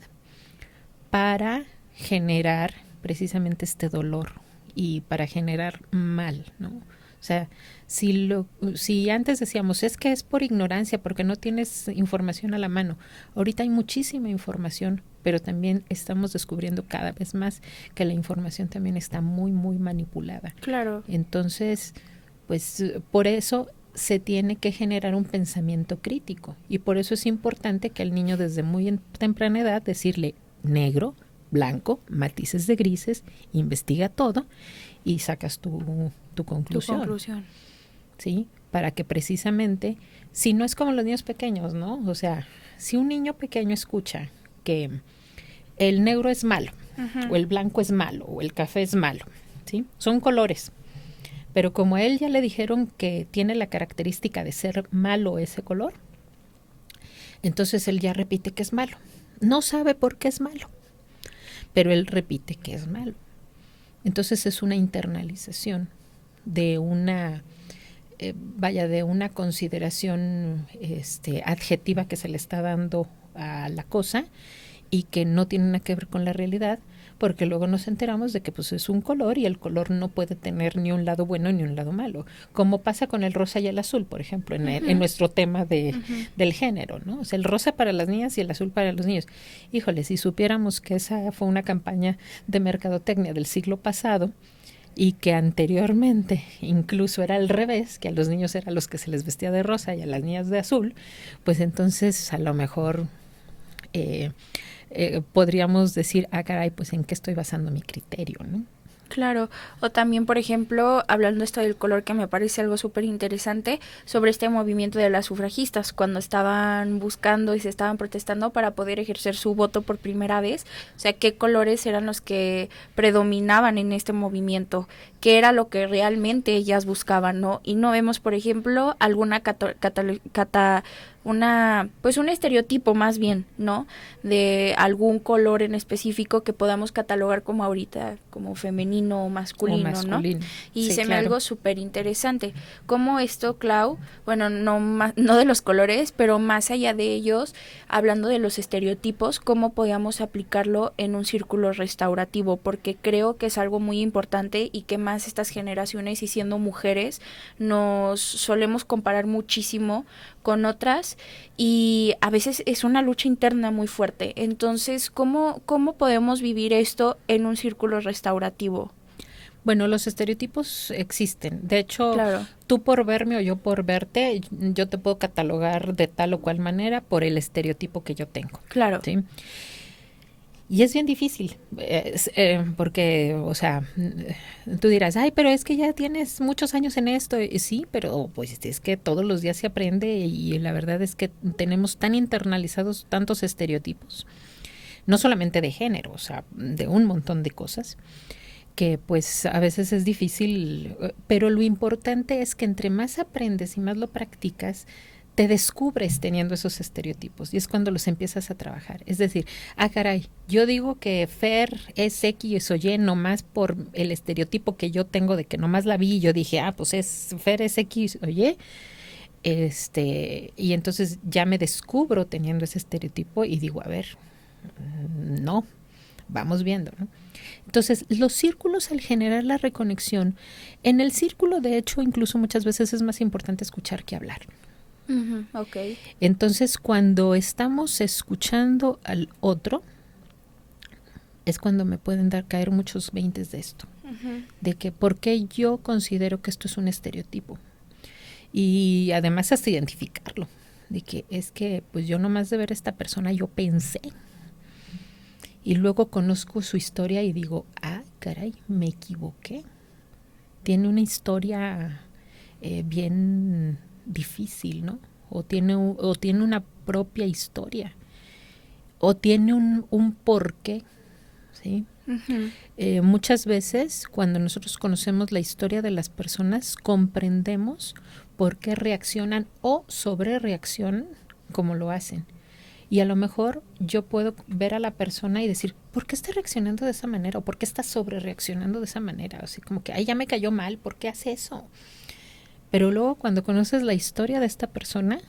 para generar precisamente este dolor y para generar mal, ¿no? O sea, si antes decíamos es que es por ignorancia, porque no tienes información a la mano, ahorita hay muchísima información, pero también estamos descubriendo cada vez más que la información también está muy, muy manipulada. Claro. Entonces, pues por eso se tiene que generar un pensamiento crítico, y por eso es importante que al niño desde muy temprana edad decirle negro, blanco, matices de grises, investiga todo y sacas tu conclusión. Tu conclusión. ¿Sí? Para que precisamente, si no es como los niños pequeños, ¿no? O sea, si un niño pequeño escucha que el negro es malo, o el blanco es malo, o el café es malo, ¿sí? Son colores. Pero como a él ya le dijeron que tiene la característica de ser malo ese color, entonces él ya repite que es malo. No sabe por qué es malo, pero él repite que es malo. Entonces es una internalización de una, de una consideración adjetiva que se le está dando a la cosa y que no tiene nada que ver con la realidad, porque luego nos enteramos de que pues es un color y el color no puede tener ni un lado bueno ni un lado malo, como pasa con el rosa y el azul, por ejemplo, en nuestro tema del género, ¿no? O sea, el rosa para las niñas y el azul para los niños. Híjole, si supiéramos que esa fue una campaña de mercadotecnia del siglo pasado y que anteriormente incluso era al revés, que a los niños eran los que se les vestía de rosa y a las niñas de azul, pues entonces a lo mejor podríamos decir, caray, pues en qué estoy basando mi criterio, ¿no? Claro, o también, por ejemplo, hablando esto del color, que me parece algo súper interesante, sobre este movimiento de las sufragistas, cuando estaban buscando y se estaban protestando para poder ejercer su voto por primera vez, o sea, qué colores eran los que predominaban en este movimiento, qué era lo que realmente ellas buscaban, ¿no? Y no vemos, por ejemplo, alguna un estereotipo más bien, ¿no? De algún color en específico que podamos catalogar como ahorita, como femenino o masculino, ¿no? Y sí, se me algo súper interesante. Como esto, Clau, bueno, no de los colores, pero más allá de ellos, hablando de los estereotipos, cómo podíamos aplicarlo en un círculo restaurativo, porque creo que es algo muy importante y que más estas generaciones y siendo mujeres nos solemos comparar muchísimo con otras y a veces es una lucha interna muy fuerte. Entonces, ¿cómo podemos vivir esto en un círculo restaurativo? Bueno, los estereotipos existen. De hecho, claro, tú por verme o yo por verte, yo te puedo catalogar de tal o cual manera por el estereotipo que yo tengo. Claro. ¿Sí? Y es bien difícil, porque, o sea, tú dirás, ay, pero es que ya tienes muchos años en esto. Sí, pero pues es que todos los días se aprende y la verdad es que tenemos tan internalizados tantos estereotipos, no solamente de género, o sea, de un montón de cosas, que pues a veces es difícil, pero lo importante es que entre más aprendes y más lo practicas, te descubres teniendo esos estereotipos y es cuando los empiezas a trabajar. Es decir, caray, yo digo que Fer es X o Y nomás por el estereotipo que yo tengo de que nomás la vi y yo dije, pues Fer es X o Y. Y entonces ya me descubro teniendo ese estereotipo y digo, a ver, no, vamos viendo, ¿no? Entonces, los círculos al generar la reconexión, en el círculo de hecho incluso muchas veces es más importante escuchar que hablar. Okay. Entonces, cuando estamos escuchando al otro, es cuando me pueden caer muchos veintes de esto, de que por qué yo considero que esto es un estereotipo. Y además hasta identificarlo, de que es que pues yo nomás de ver a esta persona yo pensé. Y luego conozco su historia y digo, caray, me equivoqué. Tiene una historia bien difícil, ¿no? O tiene una propia historia. O tiene un porqué, ¿sí? Muchas veces cuando nosotros conocemos la historia de las personas, comprendemos por qué reaccionan o sobrereaccionan como lo hacen. Y a lo mejor yo puedo ver a la persona y decir, ¿por qué está reaccionando de esa manera? ¿O por qué está sobrereaccionando de esa manera? Así como que, ya me cayó mal, ¿por qué hace eso? Pero luego cuando conoces la historia de esta persona,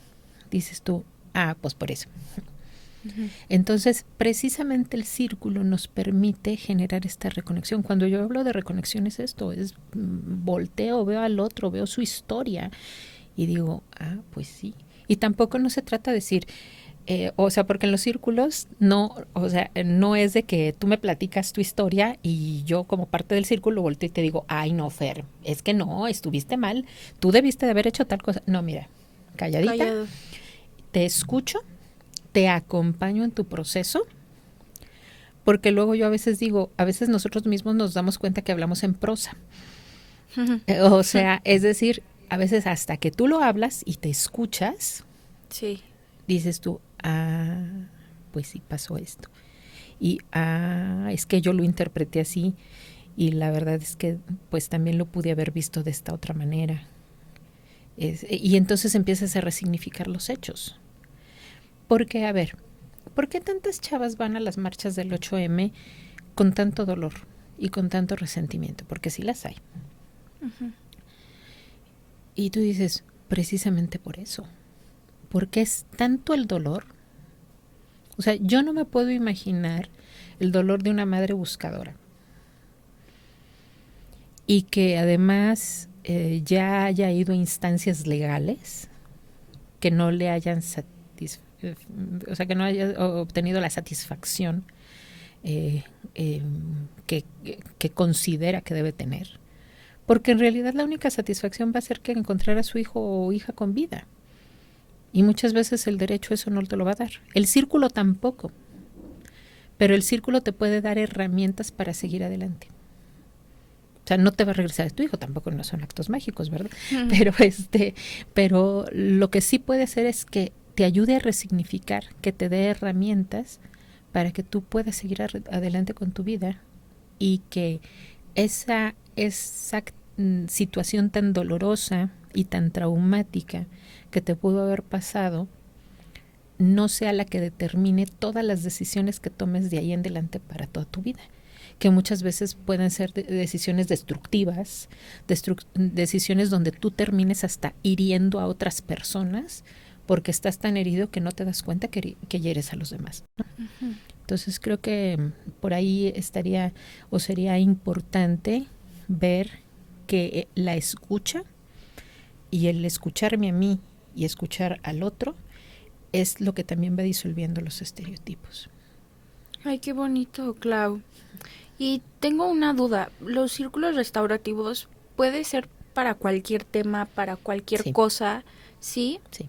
dices tú, pues por eso. Entonces, precisamente el círculo nos permite generar esta reconexión. Cuando yo hablo de reconexión es esto, es volteo, veo al otro, veo su historia y digo, pues sí. Y tampoco no se trata de decir, porque en los círculos no es de que tú me platicas tu historia y yo como parte del círculo volteo y te digo, ay no, Fer, es que no, estuviste mal, tú debiste de haber hecho tal cosa. No, mira, calladita, te escucho, te acompaño en tu proceso, porque luego yo a veces digo, a veces nosotros mismos nos damos cuenta que hablamos en prosa. O sea, es decir, a veces hasta que tú lo hablas y te escuchas, sí, dices tú, pues sí pasó esto. Y es que yo lo interpreté así. Y la verdad es que pues también lo pude haber visto de esta otra manera. Y entonces empiezas a resignificar los hechos. Porque, a ver, ¿por qué tantas chavas van a las marchas del 8M con tanto dolor y con tanto resentimiento? Porque sí las hay. Ujú. Y tú dices, precisamente por eso. Porque es tanto el dolor. O sea, yo no me puedo imaginar el dolor de una madre buscadora. Y que además ya haya ido a instancias legales que no le hayan o sea, que no haya obtenido la satisfacción que considera que debe tener. Porque en realidad la única satisfacción va a ser que encontrar a su hijo o hija con vida. Y muchas veces el derecho eso no te lo va a dar. El círculo tampoco. Pero el círculo te puede dar herramientas para seguir adelante. O sea, no te va a regresar a tu hijo, tampoco no son actos mágicos, ¿verdad? Pero lo que sí puede hacer es que te ayude a resignificar, que te dé herramientas para que tú puedas seguir adelante con tu vida y que esa situación tan dolorosa y tan traumática que te pudo haber pasado no sea la que determine todas las decisiones que tomes de ahí en adelante para toda tu vida, que muchas veces pueden ser decisiones destructivas, decisiones donde tú termines hasta hiriendo a otras personas porque estás tan herido que no te das cuenta que hieres a los demás, ¿no? Uh-huh. Entonces creo que por ahí estaría o sería importante ver que la escucha y el escucharme a mí y escuchar al otro es lo que también va disolviendo los estereotipos. Ay, qué bonito, Clau. Y tengo una duda, ¿los círculos restaurativos puede ser para cualquier tema, para cualquier cosa, sí? Sí.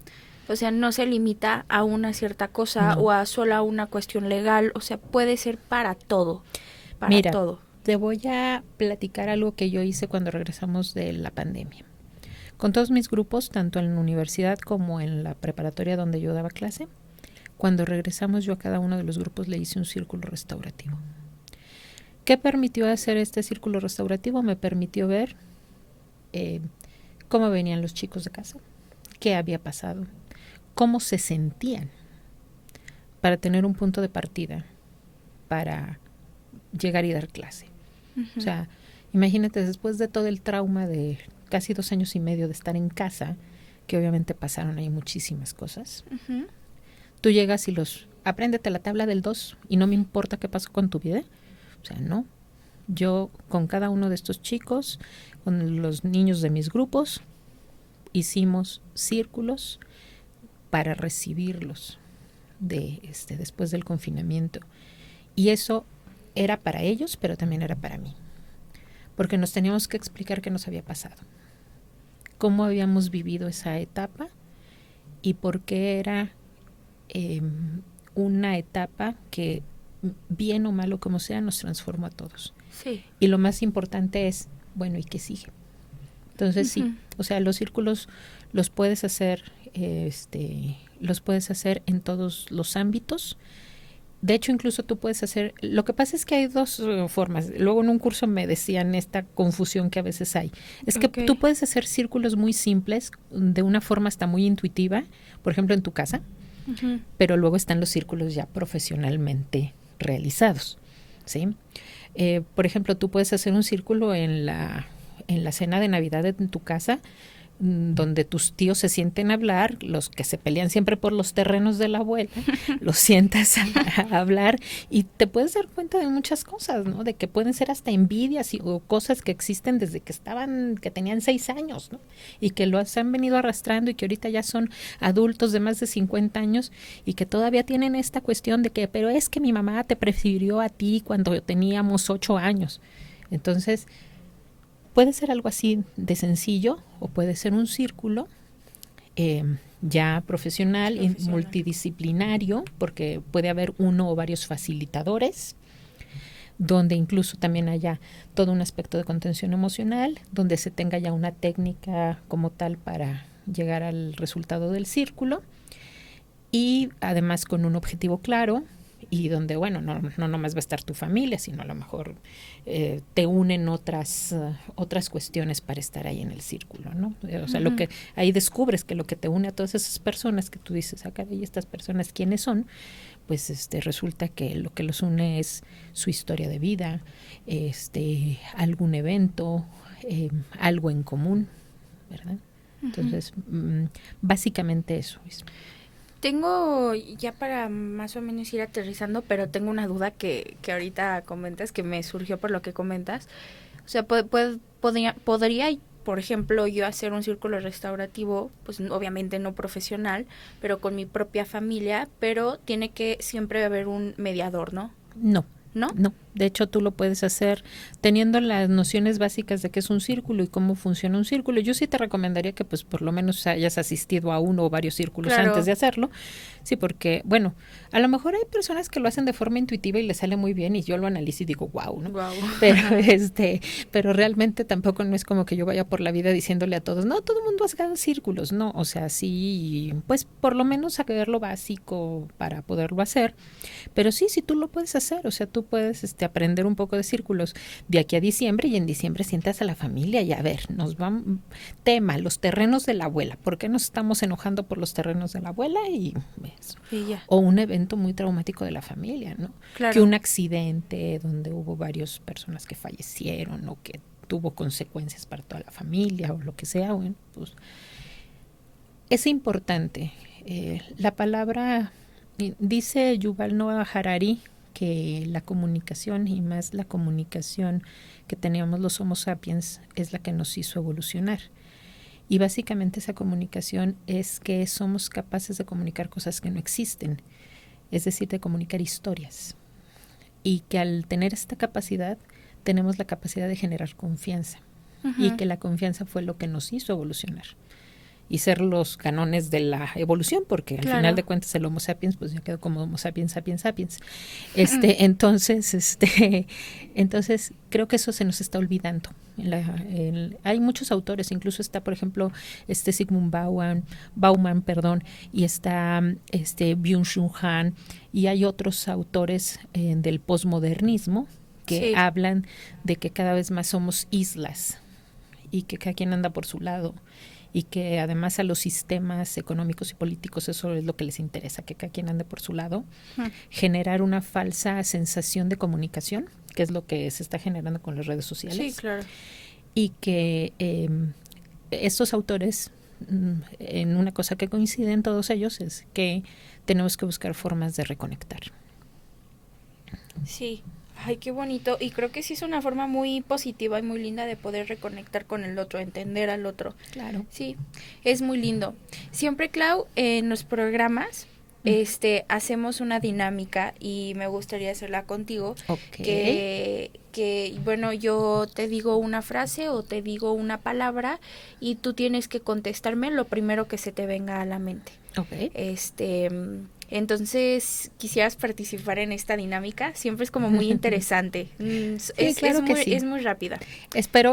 O sea, no se limita a una cierta cosa o a sola una cuestión legal, o sea, puede ser para todo, Mira, todo. Te voy a platicar algo que yo hice cuando regresamos de la pandemia. Con todos mis grupos, tanto en la universidad como en la preparatoria donde yo daba clase, cuando regresamos yo a cada uno de los grupos le hice un círculo restaurativo. ¿Qué permitió hacer este círculo restaurativo? Me permitió ver cómo venían los chicos de casa, qué había pasado, cómo se sentían, para tener un punto de partida para llegar y dar clase. Uh-huh. O sea, imagínate, después de todo el trauma de casi 2 años y medio de estar en casa, que obviamente pasaron ahí muchísimas cosas, uh-huh. Tú llegas y apréndete la tabla del 2 y no me importa qué pasó con tu vida. O sea, no. Yo con cada uno de estos chicos, con los niños de mis grupos, hicimos círculos para recibirlos después del confinamiento. Y eso era para ellos, pero también era para mí. Porque nos teníamos que explicar qué nos había pasado, cómo habíamos vivido esa etapa y por qué era una etapa que, bien o malo como sea, nos transformó a todos. Sí. Y lo más importante es, bueno, ¿y qué sigue? Entonces, uh-huh. Sí, o sea, los círculos los puedes hacer, los puedes hacer en todos los ámbitos. De hecho, incluso tú puedes hacer, lo que pasa es que hay 2 formas. Luego en un curso me decían esta confusión que a veces hay. Es que tú puedes hacer círculos muy simples, de una forma hasta muy intuitiva, por ejemplo en tu casa, uh-huh. Pero luego están los círculos ya profesionalmente realizados, ¿sí? Por ejemplo, tú puedes hacer un círculo en la cena de Navidad en tu casa, donde tus tíos se sienten a hablar, los que se pelean siempre por los terrenos de la abuela, los sientas a hablar y te puedes dar cuenta de muchas cosas, ¿no? De que pueden ser hasta envidias o cosas que existen desde que tenían 6 años, ¿no? Y que los han venido arrastrando y que ahorita ya son adultos de más de 50 años y que todavía tienen esta cuestión de que, pero es que mi mamá te prefirió a ti cuando teníamos 8 años. Entonces, puede ser algo así de sencillo o puede ser un círculo ya profesional y multidisciplinario, porque puede haber uno o varios facilitadores, donde incluso también haya todo un aspecto de contención emocional, donde se tenga ya una técnica como tal para llegar al resultado del círculo y además con un objetivo claro y donde, bueno, no nomás va a estar tu familia, sino a lo mejor te unen otras cuestiones para estar ahí en el círculo, ¿no? O sea, lo que ahí descubres que lo que te une a todas esas personas que tú dices, acá y estas personas, ¿quiénes son? Pues resulta que lo que los une es su historia de vida, algún evento, algo en común, ¿verdad? Entonces, básicamente eso es. Tengo, ya para más o menos ir aterrizando, pero tengo una duda que ahorita comentas, que me surgió por lo que comentas. O sea, podría, por ejemplo, yo hacer un círculo restaurativo, pues obviamente no profesional, pero con mi propia familia, pero tiene que siempre haber un mediador, ¿no? No. ¿No? No, de hecho tú lo puedes hacer teniendo las nociones básicas de qué es un círculo y cómo funciona un círculo. Yo sí te recomendaría que pues por lo menos hayas asistido a uno o varios círculos antes de hacerlo. Sí, porque, bueno, a lo mejor hay personas que lo hacen de forma intuitiva y les sale muy bien y yo lo analizo y digo, wow, ¿no? Wow. Pero realmente tampoco no es como que yo vaya por la vida diciéndole a todos, no, todo el mundo haga círculos, no, o sea, sí, pues por lo menos saber lo básico para poderlo hacer, pero sí tú lo puedes hacer, o sea, tú puedes aprender un poco de círculos de aquí a diciembre y en diciembre sientas a la familia y a ver, nos van, tema, los terrenos de la abuela, ¿por qué nos estamos enojando por los terrenos de la abuela? Y ya. O un evento muy traumático de la familia, ¿no? Claro. Que un accidente donde hubo varias personas que fallecieron o que tuvo consecuencias para toda la familia o lo que sea, bueno, pues es importante. La palabra, dice Yuval Noah Harari, que la comunicación y más la comunicación que teníamos los Homo sapiens es la que nos hizo evolucionar. Y básicamente esa comunicación es que somos capaces de comunicar cosas que no existen, es decir, de comunicar historias. Y que al tener esta capacidad, tenemos la capacidad de generar confianza. Y que la confianza fue lo que nos hizo evolucionar. Y ser los canones de la evolución, porque al final de cuentas el Homo sapiens pues ya quedó como Homo sapiens sapiens sapiens. Entonces creo que eso se nos está olvidando. Hay muchos autores, incluso está por ejemplo Zygmunt Bauman, y está Byung-Chul Han, y hay otros autores del posmodernismo que hablan de que cada vez más somos islas y que cada quien anda por su lado. Y que además a los sistemas económicos y políticos eso es lo que les interesa, que cada quien ande por su lado, generar una falsa sensación de comunicación, que es lo que se está generando con las redes sociales. Sí, claro. Y que estos autores, en una cosa que coinciden todos ellos, es que tenemos que buscar formas de reconectar. Sí. Ay, qué bonito. Y creo que sí es una forma muy positiva y muy linda de poder reconectar con el otro, entender al otro. Claro. Sí, es muy lindo. Siempre, Clau, en los programas hacemos una dinámica y me gustaría hacerla contigo. Okay. Que bueno, yo te digo una frase o te digo una palabra y tú tienes que contestarme lo primero que se te venga a la mente. Okay. Entonces, ¿quisieras participar en esta dinámica? Siempre es como muy interesante. Es muy rápida.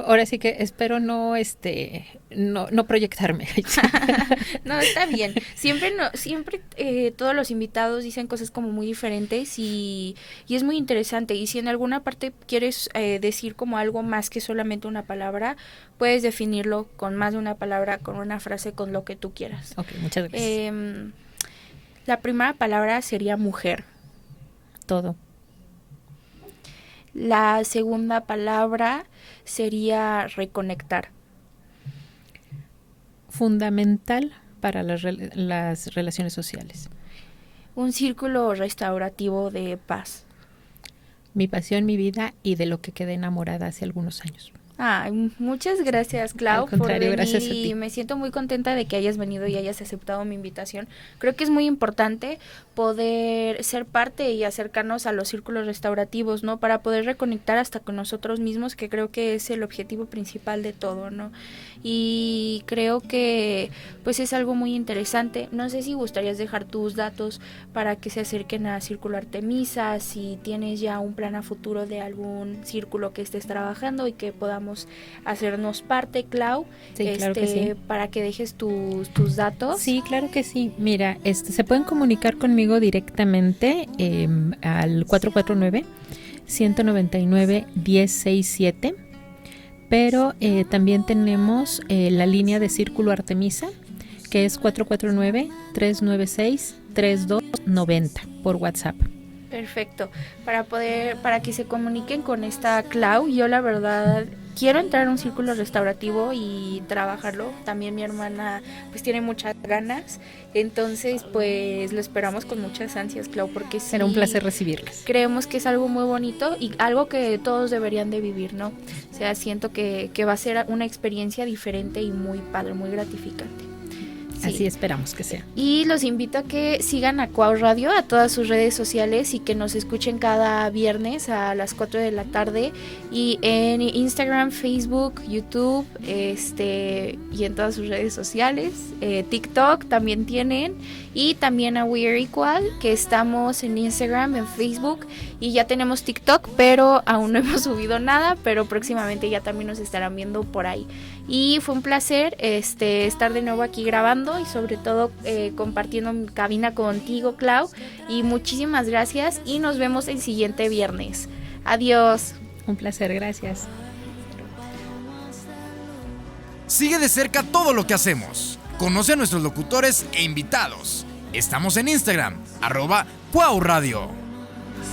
Ahora sí que espero no proyectarme. No, está bien. Siempre todos los invitados dicen cosas como muy diferentes y es muy interesante. Y si en alguna parte quieres decir como algo más que solamente una palabra, puedes definirlo con más de una palabra, con una frase, con lo que tú quieras. Ok, muchas gracias. La primera palabra sería mujer. Todo. La segunda palabra sería reconectar. Fundamental para las relaciones sociales. Un círculo restaurativo de paz. Mi pasión, mi vida y de lo que quedé enamorada hace algunos años. Muchas gracias, Clau, por venir. Gracias a ti. Y me siento muy contenta de que hayas venido y hayas aceptado mi invitación. Creo que es muy importante poder ser parte y acercarnos a los círculos restaurativos, ¿no? Para poder reconectar hasta con nosotros mismos, que creo que es el objetivo principal de todo, ¿no? Y creo que pues es algo muy interesante. No sé si gustarías dejar tus datos para que se acerquen a Círculo Artemisa, si tienes ya un plan a futuro de algún círculo que estés trabajando y que podamos podamos hacernos parte, Clau. Sí, claro que sí. Para que dejes tus datos. Sí, claro que sí. Mira, se pueden comunicar conmigo directamente al 449-199-1067, pero también tenemos la línea de Círculo Artemisa, que es 449-396-3290 por WhatsApp. Perfecto. Para que se comuniquen con esta Clau, yo la verdad quiero entrar a un círculo restaurativo y trabajarlo. También mi hermana pues tiene muchas ganas. Entonces pues lo esperamos con muchas ansias, Clau, porque sí, será un placer recibirlas. Creemos que es algo muy bonito y algo que todos deberían de vivir, ¿no? O sea, siento que va a ser una experiencia diferente y muy padre, muy gratificante. Sí. Así esperamos que sea. Y los invito a que sigan a Cuau Radio, a todas sus redes sociales, y que nos escuchen cada viernes a las 4 de la tarde, y en Instagram, Facebook, YouTube, y en todas sus redes sociales. TikTok también tienen, y también a We Are Equal, que estamos en Instagram, en Facebook, y ya tenemos TikTok, pero aún no hemos subido nada, pero próximamente ya también nos estarán viendo por ahí. Y fue un placer estar de nuevo aquí grabando y sobre todo compartiendo mi cabina contigo, Clau. Y muchísimas gracias y nos vemos el siguiente viernes. Adiós. Un placer, gracias. Sigue de cerca todo lo que hacemos. Conoce a nuestros locutores e invitados. Estamos en Instagram, @Cuau Radio.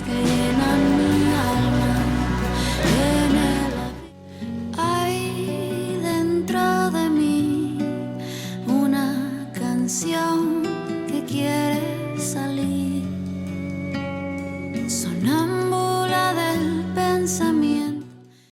Que llenan mi alma, hay dentro de mí una canción que quiere salir.